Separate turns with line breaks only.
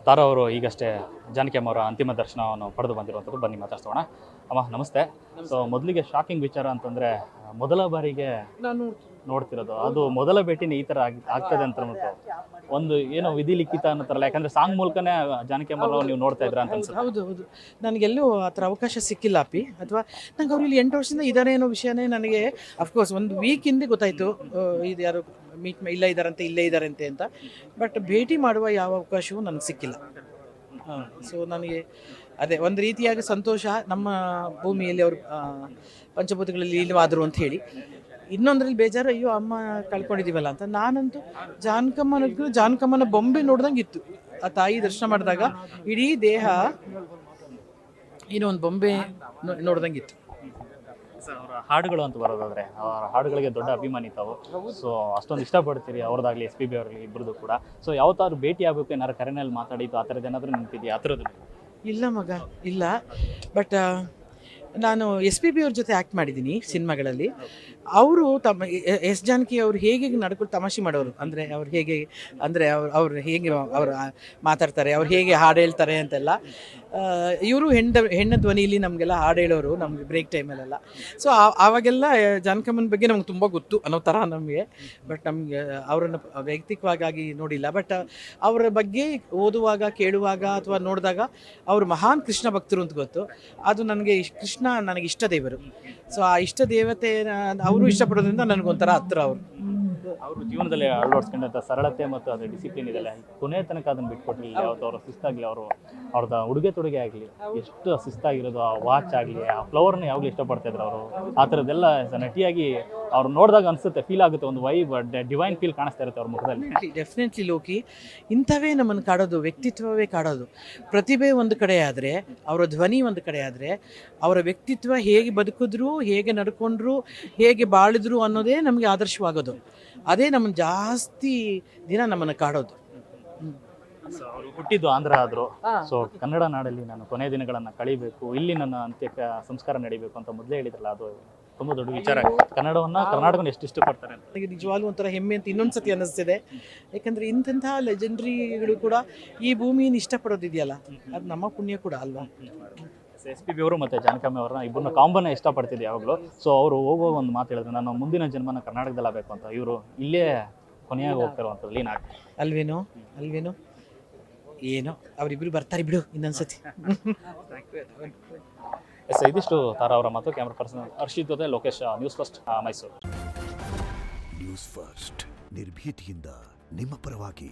ತಾರಾ ಅವರು ಈಗಷ್ಟೇ ಜಾನಕಿ ಅಮ್ಮ ಅವರ ಅಂತಿಮ ದರ್ಶನವನ್ನು ಪಡೆದು ಬಂದಿರುವಂಥದ್ದು. ಬನ್ನಿ ಮಾತಾಡ್ಸೋಣ. ಅಮ್ಮ ನಮಸ್ತೆ. ಸೊ ಮೊದಲಿಗೆ ಶಾಕಿಂಗ್ ವಿಚಾರ ಅಂತಂದರೆ ಮೊದಲ ಬಾರಿಗೆ
ನಾನು
ನೋಡ್ತಿರೋದು, ಅದು ಮೊದಲ ಭೇಟಿನೇ ಈ ಥರ ಆಗ್ತದೆ ಅಂತ ಅಂದ್ಬಿಟ್ಟು ಒಂದು ಏನೋ ವಿಧಿ ಲಿಖಿತ ಅನ್ನೋತಾರಲ್ಲ, ಯಾಕಂದರೆ ಸಾಂಗ್ ಮೂಲಕನೇ ಜಾನಕಿ ಅಮ್ಮ ಅವ್ರನ್ನ ನೀವು ನೋಡ್ತಾ ಇದ್ರ ಅಂತ ಅನ್ಸುತ್ತೆ.
ಹೌದು ಹೌದು ನನಗೆಲ್ಲೂ ಆ ಥರ ಅವಕಾಶ ಸಿಕ್ಕಿಲ್ಲ ಅಪ್ಪಿ, ಅಥವಾ ನಂಗೆ ಅವ್ರು ಇಲ್ಲಿ 8 ವರ್ಷದಿಂದ ಇದ್ದಾರೆ ಅನ್ನೋ ವಿಷಯನೇ ನನಗೆ ಅಫ್ಕೋರ್ಸ್ ಒಂದು ವೀಕ್ ಹಿಂದೆ ಗೊತ್ತಾಯಿತು. ಇದು ಯಾರು ಇಲ್ಲೇ ಇದ್ದಾರಂತೆ ಅಂತ. ಬಟ್ ಭೇಟಿ ಮಾಡುವ ಯಾವ ಅವಕಾಶವೂ ನನಗೆ ಸಿಕ್ಕಿಲ್ಲ. ಸೊ ನನಗೆ ಅದೇ ಒಂದು ರೀತಿಯಾಗಿ ಸಂತೋಷ, ನಮ್ಮ ಭೂಮಿಯಲ್ಲಿ ಅವರು ಪಂಚಭೂತಗಳಲ್ಲಿ ಇಲ್ಲವಾದರು ಅಂತ ಹೇಳಿ. ಇನ್ನೊಂದ್ರಲ್ಲಿ ಬೇಜಾರು, ಅಯ್ಯೋ ಅಮ್ಮ ಕಳ್ಕೊಂಡಿದ್ದೀವಲ್ಲ ಅಂತ. ನಾನಂತೂ ಜಾನಕಮ್ಮನ ಬೊಂಬೆ ನೋಡ್ದಂಗೆ ಇತ್ತು. ಆ ತಾಯಿ ದರ್ಶನ ಮಾಡಿದಾಗ ಇಡೀ ದೇಹ ಏನೋ ಒಂದು ಬೊಂಬೆ ನೋಡ್ದಂಗಿತ್ತು.
ಅವರ ಹಾಡುಗಳು ಅಂತ ಬರೋದಾದ್ರೆ ಅವರ ಹಾಡುಗಳಿಗೆ ದೊಡ್ಡ ಅಭಿಮಾನಿ ತಾವು. ಸೊ ಅಷ್ಟೊಂದು ಇಷ್ಟಪಡ್ತೀರಿ ಅವ್ರದ್ದಾಗಲಿ SPB ಅವರಲ್ಲಿ ಇಬ್ಬರದು ಕೂಡ. ಸೊ ಯಾವತ್ತಾದ್ರು ಭೇಟಿ ಆಗಬೇಕು, ಏನಾದ್ರು ಕರೆನಲ್ಲಿ ಮಾತಾಡಿದ್ದು ಆ ಥರದ್ದು ಏನಾದರೂ ನೆನಪಿದೆಯಾ? ಆ ಥರದ್ದು
ಇಲ್ಲ ಮಗ, ಇಲ್ಲ. ಬಟ್ ನಾನು SPB ಅವ್ರ ಜೊತೆ ಆ್ಯಕ್ಟ್ ಮಾಡಿದ್ದೀನಿ ಸಿನಿಮಾಗಳಲ್ಲಿ. ಅವರು ಎಸ್ ಜಾನಕಿ ಅವರು ಹೇಗೆ ನಡ್ಕೊಂಡು ತಮಾಷೆ ಮಾಡೋರು, ಅಂದರೆ ಅವ್ರು ಹೇಗೆ, ಅಂದರೆ ಅವ್ರು ಹೇಗೆ ಅವರು ಮಾತಾಡ್ತಾರೆ, ಅವ್ರು ಹೇಗೆ ಹಾಡು ಹೇಳ್ತಾರೆ ಅಂತೆಲ್ಲ. ಇವರು ಹೆಣ್ಣ ಧ್ವನಿಯಲ್ಲಿ ನಮಗೆಲ್ಲ ಹಾಡು ಹೇಳೋರು ನಮಗೆ ಬ್ರೇಕ್ ಟೈಮಲ್ಲೆಲ್ಲ. ಸೊ ಆವಾಗೆಲ್ಲ ಜಾನಕಮ್ಮನ ಬಗ್ಗೆ ನಮ್ಗೆ ತುಂಬ ಗೊತ್ತು ಅನ್ನೋ ಥರ ನಮಗೆ. ಬಟ್ ನಮಗೆ ಅವರನ್ನು ವೈಯಕ್ತಿಕವಾಗಿ ನೋಡಿಲ್ಲ. ಬಟ್ ಅವರ ಬಗ್ಗೆ ಓದುವಾಗ, ಕೇಳುವಾಗ ಅಥವಾ ನೋಡಿದಾಗ ಅವರು ಮಹಾನ್ ಕೃಷ್ಣ ಭಕ್ತರು ಅಂತ ಗೊತ್ತು. ಅದು ನನಗೆ ಕೃಷ್ಣ ನನಗೆ ಇಷ್ಟ ದೇವರು. ಸೊ ಆ ಇಷ್ಟ ದೇವತೆ ಅವರು ಇಷ್ಟಪಡೋದ್ರಿಂದ ನನಗೊಂಥರ ಹತ್ರ
ಅವರು ಜೀವನದಲ್ಲಿ ಅಳವಡಿಸ್ಕೊಂಡಂಥ ಸರಳತೆ ಮತ್ತು ಅದು ಡಿಸಿಪ್ಲಿನ್ ಇದೆಲ್ಲ ಕೊನೆ ತನಕ ಅದನ್ನು ಬಿಟ್ಕೊಟ್ಟಿಲ್ಲ. ಯಾವತ್ತು ಅವರು ಶಿಸ್ತಾಗಲಿ, ಅವ್ರದ್ದು ಉಡುಗೆ ತೊಡುಗೆ ಆಗಲಿ, ಎಷ್ಟು ಶಿಸ್ತಾಗಿರೋದು, ಆ ವಾಚ್ ಆಗಲಿ, ಆ ಫ್ಲವರ್ನ ಯಾವಾಗಲೂ ಇಷ್ಟಪಡ್ತಾ ಇದ್ರು ಅವರು. ಆ ಥರದ್ದೆಲ್ಲ ನಟಿಯಾಗಿ ಅವ್ರು ನೋಡಿದಾಗ ಅನಿಸುತ್ತೆ, ಫೀಲ್ ಆಗುತ್ತೆ, ಒಂದು ವೈಬ್, ಡಿವೈನ್ ಫೀಲ್ ಕಾಣಿಸ್ತಾ ಇರುತ್ತೆ ಅವ್ರ ಮುಖದಲ್ಲಿ.
ಡೆಫಿನೆಟ್ಲಿ ಲೋಕಿ, ಇಂಥವೇ ನಮ್ಮನ್ನು ಕಾಡೋದು, ವ್ಯಕ್ತಿತ್ವವೇ ಕಾಡೋದು. ಪ್ರತಿಭೆ ಒಂದು ಕಡೆ ಆದರೆ, ಅವರ ಧ್ವನಿ ಒಂದು ಕಡೆ ಆದರೆ, ಅವರ ವ್ಯಕ್ತಿತ್ವ ಹೇಗೆ ಬದುಕಿದ್ರು, ಹೇಗೆ ನಡ್ಕೊಂಡ್ರು, ಹೇಗೆ ಬಾಳಿದ್ರು ಅನ್ನೋದೇ ನಮಗೆ ಆದರ್ಶವಾಗೋದು. ಅದೇ ನಮ್ಮನ್ನು ಜಾಸ್ತಿ ದಿನ ನಮ್ಮನ್ನು ಕಾಡೋದು.
ಅವರು ಹುಟ್ಟಿದ್ದು ಆಂಧ್ರ ಆದರು. ಸೊ ಕನ್ನಡ ನಾಡಲ್ಲಿ ನಾನು ಕೊನೆಯ ದಿನಗಳನ್ನು ಕಳಿಬೇಕು, ಇಲ್ಲಿ ನನ್ನ ಅಂತ್ಯ ಸಂಸ್ಕಾರ ನಡೀಬೇಕು ಅಂತ ಮೊದಲೇ ಹೇಳಿದ್ರಲ್ಲ, ಅದು ತುಂಬ ದೊಡ್ಡ ವಿಚಾರ. ಕರ್ನಾಟಕನ ಎಷ್ಟು ಇಷ್ಟಪಡ್ತಾರೆ ಅಂತ
ನನಗೆ ನಿಜವಾಗ್ಲೂ ಒಂಥರ ಹೆಮ್ಮೆ ಅಂತ ಇನ್ನೊಂದ್ಸತಿ ಅನ್ನಿಸ್ತಿದೆ. ಯಾಕಂದರೆ ಇಂಥ ಲೆಜೆಂಡ್ರಿಗಳು ಕೂಡ ಈ ಭೂಮಿಯನ್ನು ಇಷ್ಟಪಡೋದಿದೆಯಲ್ಲ, ಅದು ನಮ್ಮ ಪುಣ್ಯ ಕೂಡ ಅಲ್ವಾ.
SPB ಅವರು ಮತ್ತು ಜಾನಕಮ್ಮ ಅವ್ರನ್ನ ಇಬ್ಬರನ್ನ ಕಾಂಬನ್ನ ಇಷ್ಟಪಡ್ತಿದ್ದೆ ಯಾವಾಗಲೂ. ಸೊ ಅವರು ಹೋಗೋ ಒಂದು ಮಾತು ಹೇಳಿದ್ರು, ನಾನು ಮುಂದಿನ ಜನ್ಮನ ಕರ್ನಾಟಕದಲ್ಲಿ ಆಗಬೇಕು ಅಂತ. ಇವರು ಇಲ್ಲೇ ಕೊನೆಯಾಗಿ ಹೋಗ್ತಿರುವಂಥದ್ದು ಲೀನ್ ಆಗಿ
ಅಲ್ವೇನೋ ಏನೋ ಅವರಿಬ್ಬರು ಬರ್ತಾರೆ ಬಿಡು ಇನ್ನೊಂದ್ಸತಿ.
ಇದಿಷ್ಟು ತಾರಾ ಅವರ ಮಾತು. ಕ್ಯಾಮ್ರಾ ಪರ್ಸನ್ ಹರ್ಷಿತ್ ಜೊತೆ Lokesh, news first, Mysuru.
News first ನಿರ್ಭೀತಿಯಿಂದ ನಿಮ್ಮ ಪರವಾಗಿ.